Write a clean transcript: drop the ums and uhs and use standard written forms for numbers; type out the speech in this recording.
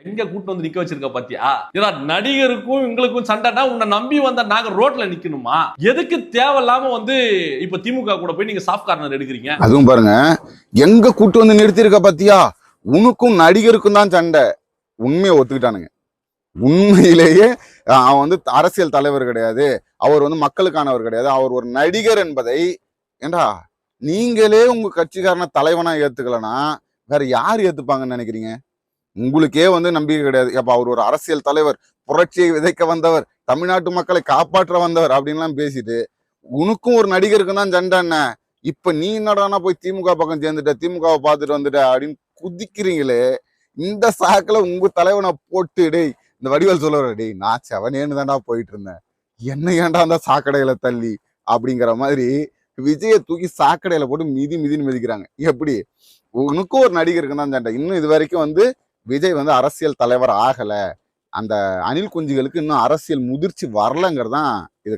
எங்க கூட்டு வந்து நிக்க வச்சிருக்க பாத்தியா? ஏன்னா நடிகருக்கும் எங்களுக்கும் சண்டைனா உன்னை நம்பி வந்த நாங்க ரோட்ல நிக்கணுமா? எதுக்கு தேவையில்லாம வந்து இப்ப திமுக கூட போய் நீங்க சாஃப்ட் கார்னர் எடுக்கிறீங்க? அதுவும் பாருங்க, எங்க கூட்டு வந்து நிறுத்திருக்க பாத்தியா, உனக்கும் நடிகருக்கும் தான் சண்டை. உண்மையை ஒத்துக்கிட்டானுங்க. உண்மையிலேயே அவன் வந்து அரசியல் தலைவர் கிடையாது, அவர் வந்து மக்களுக்கானவர் கிடையாது, அவர் ஒரு நடிகர் என்பதை ஏண்டா நீங்களே உங்க கட்சிக்காரன தலைவனா ஏத்துக்கலனா வேற யார் ஏத்துப்பாங்கன்னு நினைக்கிறீங்க? உங்களுக்கே வந்து நம்பிக்கை கிடையாது. அப்ப அவர் ஒரு அரசியல் தலைவர், புரட்சியை விதைக்க வந்தவர், தமிழ்நாட்டு மக்களை காப்பாற்ற வந்தவர் அப்படின்லாம் பேசிட்டு உனக்கும் ஒரு நடிகருக்கு தான் சண்டை என்ன? இப்ப நீ என்னடானா போய் திமுக பக்கம் சேர்ந்துட்ட, திமுகவை பார்த்துட்டு வந்துட்ட அப்படின்னு குதிக்கிறீங்களே. இந்த சாக்குல உங்க தலைவனை போட்டு டேய், இந்த வடிவேல் சொல்லுவாரு, டேய் நான் செவனேன்னு தான்டா போயிட்டு இருந்தேன், என்ன ஏன்டா அந்த சாக்கடையில தள்ளி அப்படிங்கிற மாதிரி விஜயை தூக்கி சாக்கடையில போட்டு மிதின்னு மிதிக்கிறாங்க. எப்படி உனக்கும் ஒரு நடிகருக்கு தான் சண்டை? இன்னும் இது வரைக்கும் வந்து விஜய் வந்து அரசியல் தலைவர் ஆகல, அந்த அணில் குஞ்சுகளுக்கு இன்னும் அரசியல் முதிர்ச்சி வரலங்கிறதான் இது.